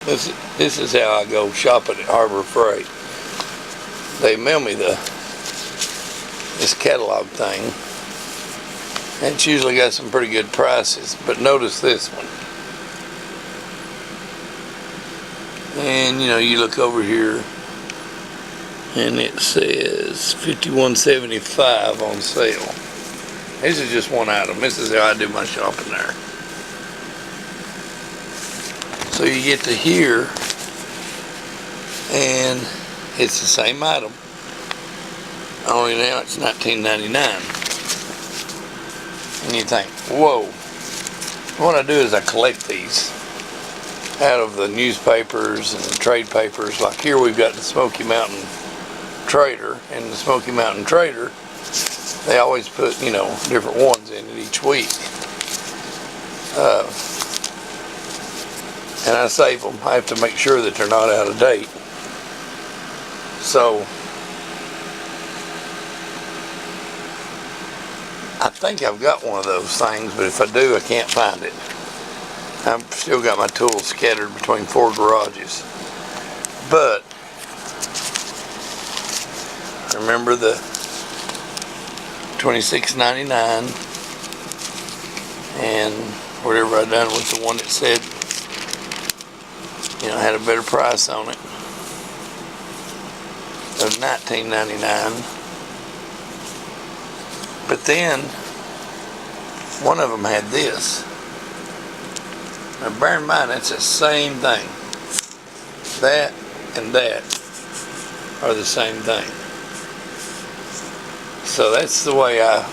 This is how I go shopping at Harbor Freight. They mail me this catalog thing, and it's usually got some pretty good prices. But notice this one, and you look over here, and it says $51.75 on sale. This is just one item. This is how I do my shopping there. So you get to here, and it's the same item, only now it's $19.99. And you think, whoa. What I do is I collect these out of the newspapers and the trade papers. Like here we've got the Smoky Mountain Trader, and the Smoky Mountain Trader, they always put, different ones in it each week. And I save them. I have to make sure that they're not out of date. So I think I've got one of those things, but if I do, I can't find it. I've still got my tools scattered between 4 garages. But I remember the $26.99 and whatever I done with the one that said, had a better price on it, of $19.99. But then one of them had this. Now bear in mind, it's the same thing. That and that are the same thing. So that's the way I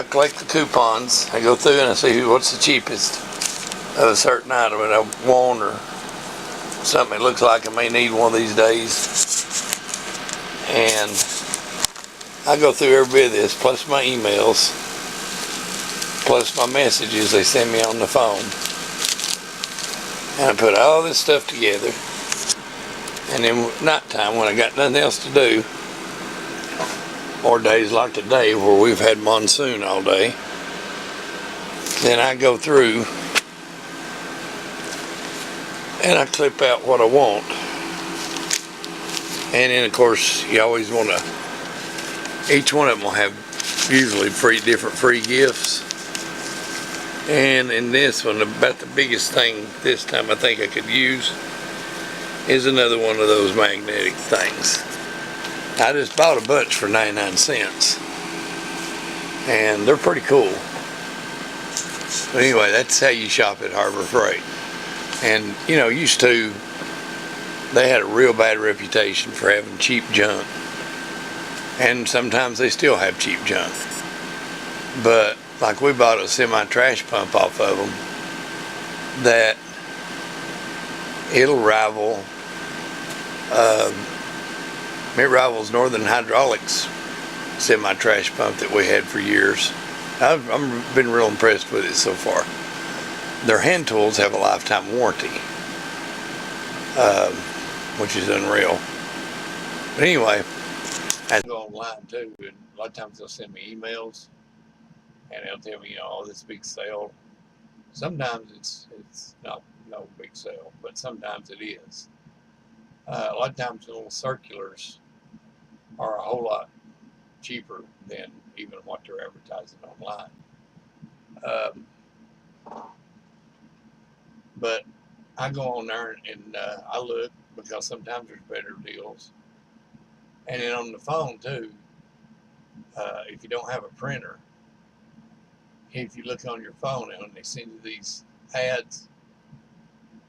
collect the coupons. I go through and I see what's the cheapest of a certain item that I want, or something that looks like I may need one of these days. And I go through every bit of this, plus my emails, plus my messages they send me on the phone. And I put all this stuff together. And then nighttime, when I got nothing else to do, or days like today where we've had monsoon all day, then I go through and I clip out what I want. And then of course you always want to, each one of them will have usually different free gifts. And in this one, about the biggest thing this time I think I could use is another one of those magnetic things. I just bought a bunch for 99 cents. And they're pretty cool. But anyway, that's how you shop at Harbor Freight. And, used to, they had a real bad reputation for having cheap junk. And sometimes they still have cheap junk. But, like we bought a semi-trash pump off of them that it'll rival, it rivals Northern Hydraulics semi-trash pump that we had for years. I've been real impressed with it so far. Their hand tools have a lifetime warranty, which is unreal. But anyway, I go online too, and a lot of times they'll send me emails, and they'll tell me, this big sale. Sometimes it's not no big sale, but sometimes it is. A lot of times the little circulars are a whole lot cheaper than even what they're advertising online. But I go on there and I look, because sometimes there's better deals. And then on the phone too, if you don't have a printer, if you look on your phone and when they send you these ads,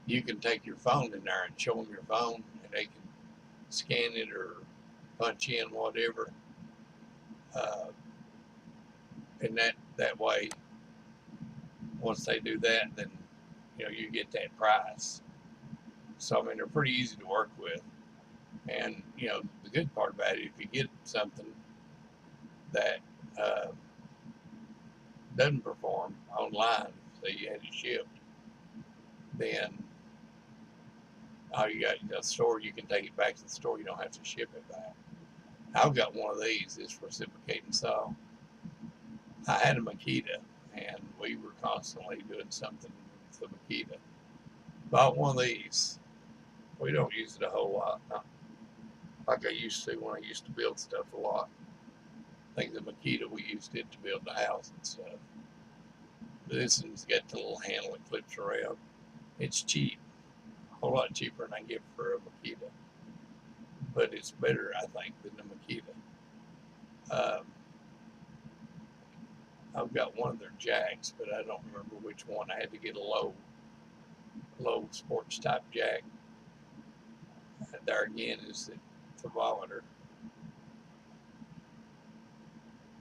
you can take your phone in there and show them your phone, and they can scan it or punch in whatever. And that way, once they do that, then you get that price. So I mean, they're pretty easy to work with. And the good part about it, if you get something that doesn't perform online, say you had it shipped, then all you got the store, you can take it back to the store. You don't have to ship it back. I've got one of these. It's reciprocating saw. I had a Makita, and we were constantly doing something with the Makita. Bought one of these. We don't use it a whole lot, not like I used to when I used to build stuff a lot. I think the Makita, we used it to build the house and stuff. This one's got the little handle that flips around. It's cheap, a whole lot cheaper than I get for a Makita, but it's better, I think, than the Makita. Um, I've got one of their jacks, but I don't remember which one. I had to get a low sports type jack. And there again is the thermometer.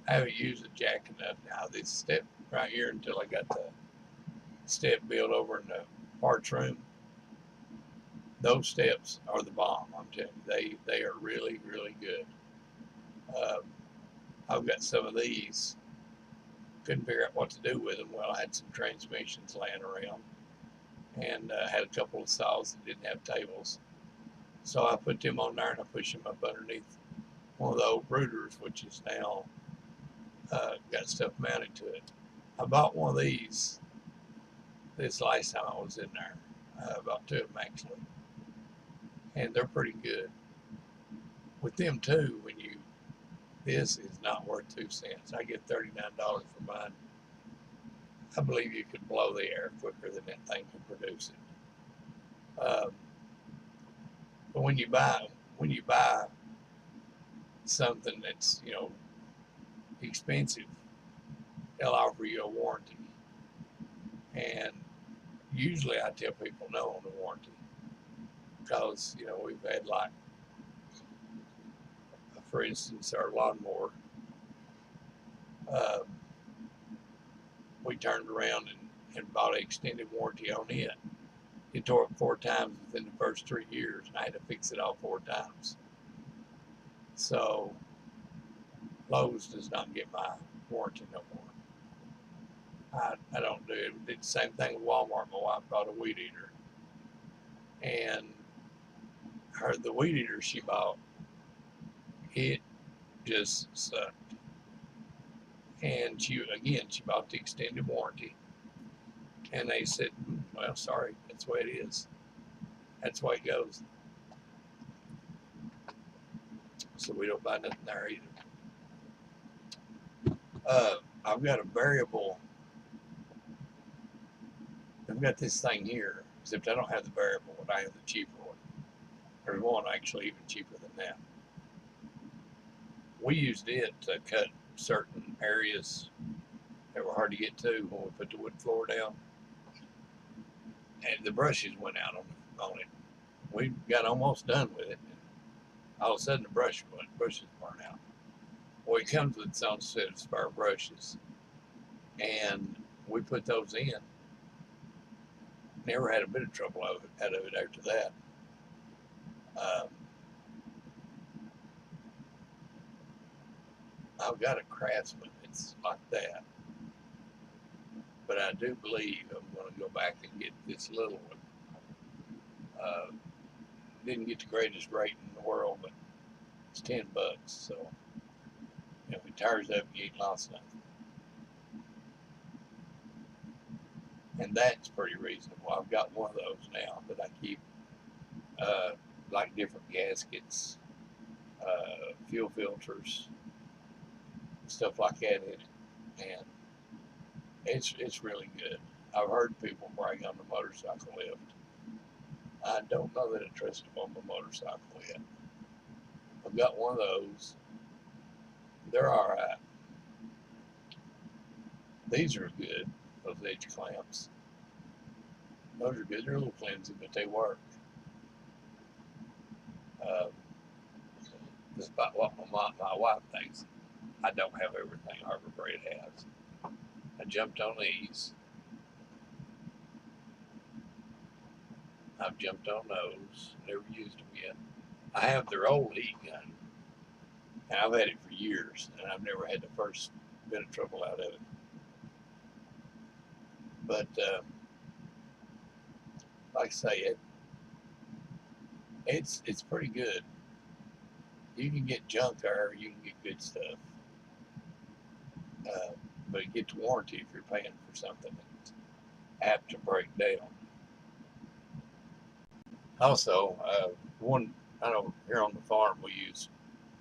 I haven't used the jack enough now. This step right here until I got the step built over in the parts room. Those steps are the bomb. I'm telling you, they are really really good. Um, I've got some of these. Couldn't figure out what to do with them. Well, I had some transmissions laying around, and had a couple of saws that didn't have tables. So I put them on there and I push them up underneath one of the old rooters, which is now got stuff mounted to it. I bought one of these this last time I was in there, about two of them actually, and they're pretty good. With them too, this is not worth 2 cents. I get $39 for mine. I believe you could blow the air quicker than that thing can produce it. But when you buy something that's expensive, they'll offer you a warranty, and usually I tell people no on the warranty because we've had, like, for instance, our lawnmower. Um, we turned around and bought an extended warranty on it. It tore up 4 times within the first 3 years, and I had to fix it all 4 times. So Lowe's does not get my warranty no more. I don't do it. We did the same thing with Walmart. My wife bought a weed eater, and the weed eater she bought, it just sucked. And she bought the extended warranty, and they said, well, sorry, that's the way it is. That's the way it goes. So we don't buy nothing there either. I've got a variable. I've got this thing here, except I don't have the variable one. I have the cheaper one. There's one actually even cheaper than that. We used it to cut certain areas that were hard to get to when we put the wood floor down, and the brushes went out on it. We got almost done with it, and all of a sudden the brushes burned out. Well, it comes with its own set of spare brushes, and we put those in. Never had a bit of trouble out of it after that. Um, I've got a Craftsman that's like that, but I do believe I'm going to go back and get this little one. Didn't get the greatest rating in the world, but it's $10. So if it tires up, you ain't lost nothing. And that's pretty reasonable. I've got one of those now that I keep, like different gaskets, fuel filters, stuff like that in it, and it's really good. I've heard people brag on the motorcycle lift. I don't know that I trust them on the motorcycle yet. I've got one of those. They're all right. These are good. Those edge clamps. Those are good. They're a little flimsy, but they work. Despite what my wife thinks, I don't have everything Harbor Freight has. I jumped on these. I've jumped on those. Never used them yet. I have their old heat gun, and I've had it for years, and I've never had the first bit of trouble out of it. But like I say, it's pretty good. You can get junk there, or you can get good stuff. But you get the warranty if you're paying for something that's apt to break down. Also, one, I know here on the farm we use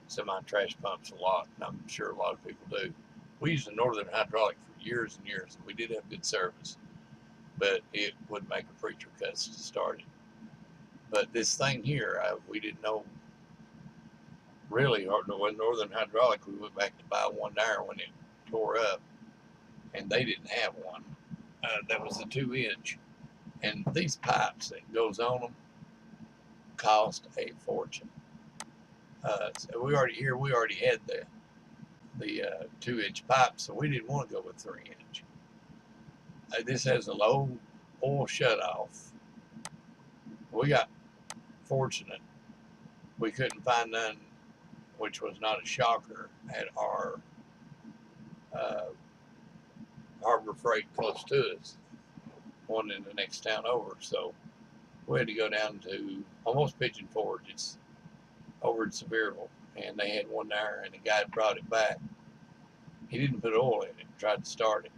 semi-trash pumps a lot, and I'm sure a lot of people do. We used the Northern Hydraulic for years and years, and we did have good service, but it would make a preacher cuss to start it. But this thing here, we didn't know really, or when Northern Hydraulic, we went back to buy one there when it tore up, and they didn't have one. That was the 2 inch, and these pipes that goes on them cost a fortune. So we already had the 2 inch pipe, so we didn't want to go with 3 inch. This has a low oil shutoff. We got fortunate. We couldn't find none, which was not a shocker, at our uh, Harbor Freight close to us, one in the next town over. So we had to go down to almost Pigeon Forge. It's over in Sevierville, and they had one there, and the guy brought it back. He didn't put oil in it. Tried to start it.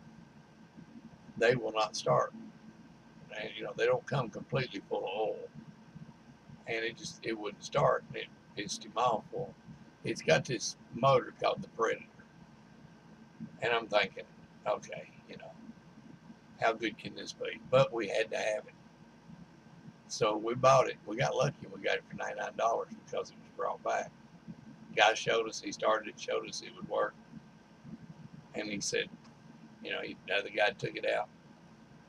They will not start, and they don't come completely full of oil, and it wouldn't start. And it pissed him off. Well, it's got this motor called the Predator, and I'm thinking, okay, how good can this be? But we had to have it. So we bought it. We got lucky. We got it for $99 because it was brought back. Guy showed us. He started it, showed us it would work. And he said, the guy took it out.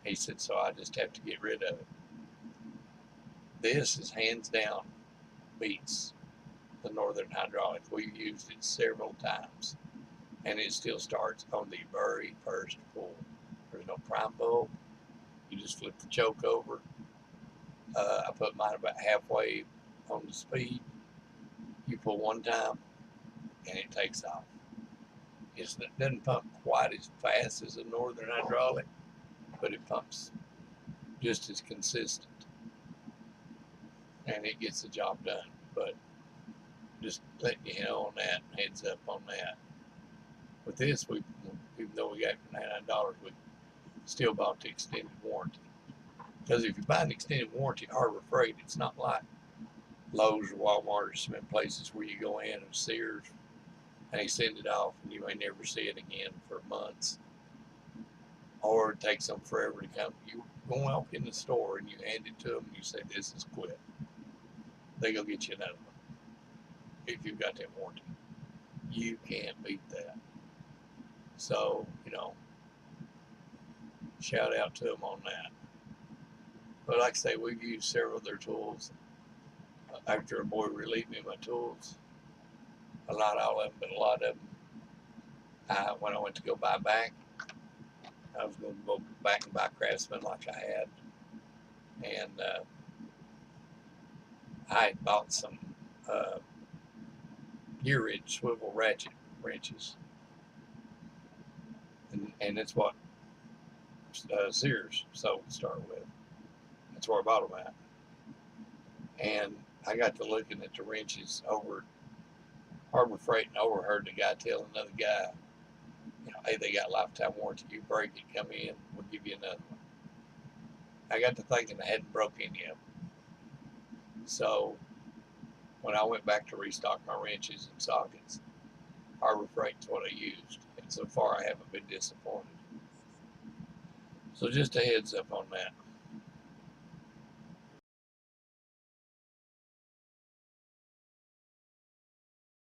He said, so I just have to get rid of it. This is hands down beats the Northern Hydraulic. We've used it several times, and it still starts on the very first pull. There's no prime bulb. You just flip the choke over. I put mine about halfway on the speed. You pull one time, and it takes off. It doesn't pump quite as fast as a Northern Hydraulic, but it pumps just as consistent, and it gets the job done. But just letting you know on that, heads up on that. With this, even though we got it for $99, we still bought the extended warranty. Because if you buy an extended warranty Harbor Freight, it's not like Lowe's or Walmart or some places where you go in, or Sears, and they send it off and you may never see it again for months. Or it takes them forever to come. You go walk in the store and you hand it to them and you say, this is quit. They go get you another one. If you've got that warranty, you can't beat that. So, shout out to them on that. But like I say, we've used several of their tools. After a boy relieved me of my tools, not all of them, but a lot of them, when I went to go buy back, I was going to go back and buy Craftsman like I had. And I had bought some gear ridge swivel ratchet wrenches. And that's what Sears sold to start with. That's where I bought them at. And I got to looking at the wrenches over Harbor Freight and overheard the guy tell another guy, hey, they got lifetime warranty. You break it, come in, we'll give you another one. I got to thinking I hadn't broke any of them. So when I went back to restock my wrenches and sockets, Harbor Freight's what I used. And so far I haven't been disappointed. So just a heads up on that.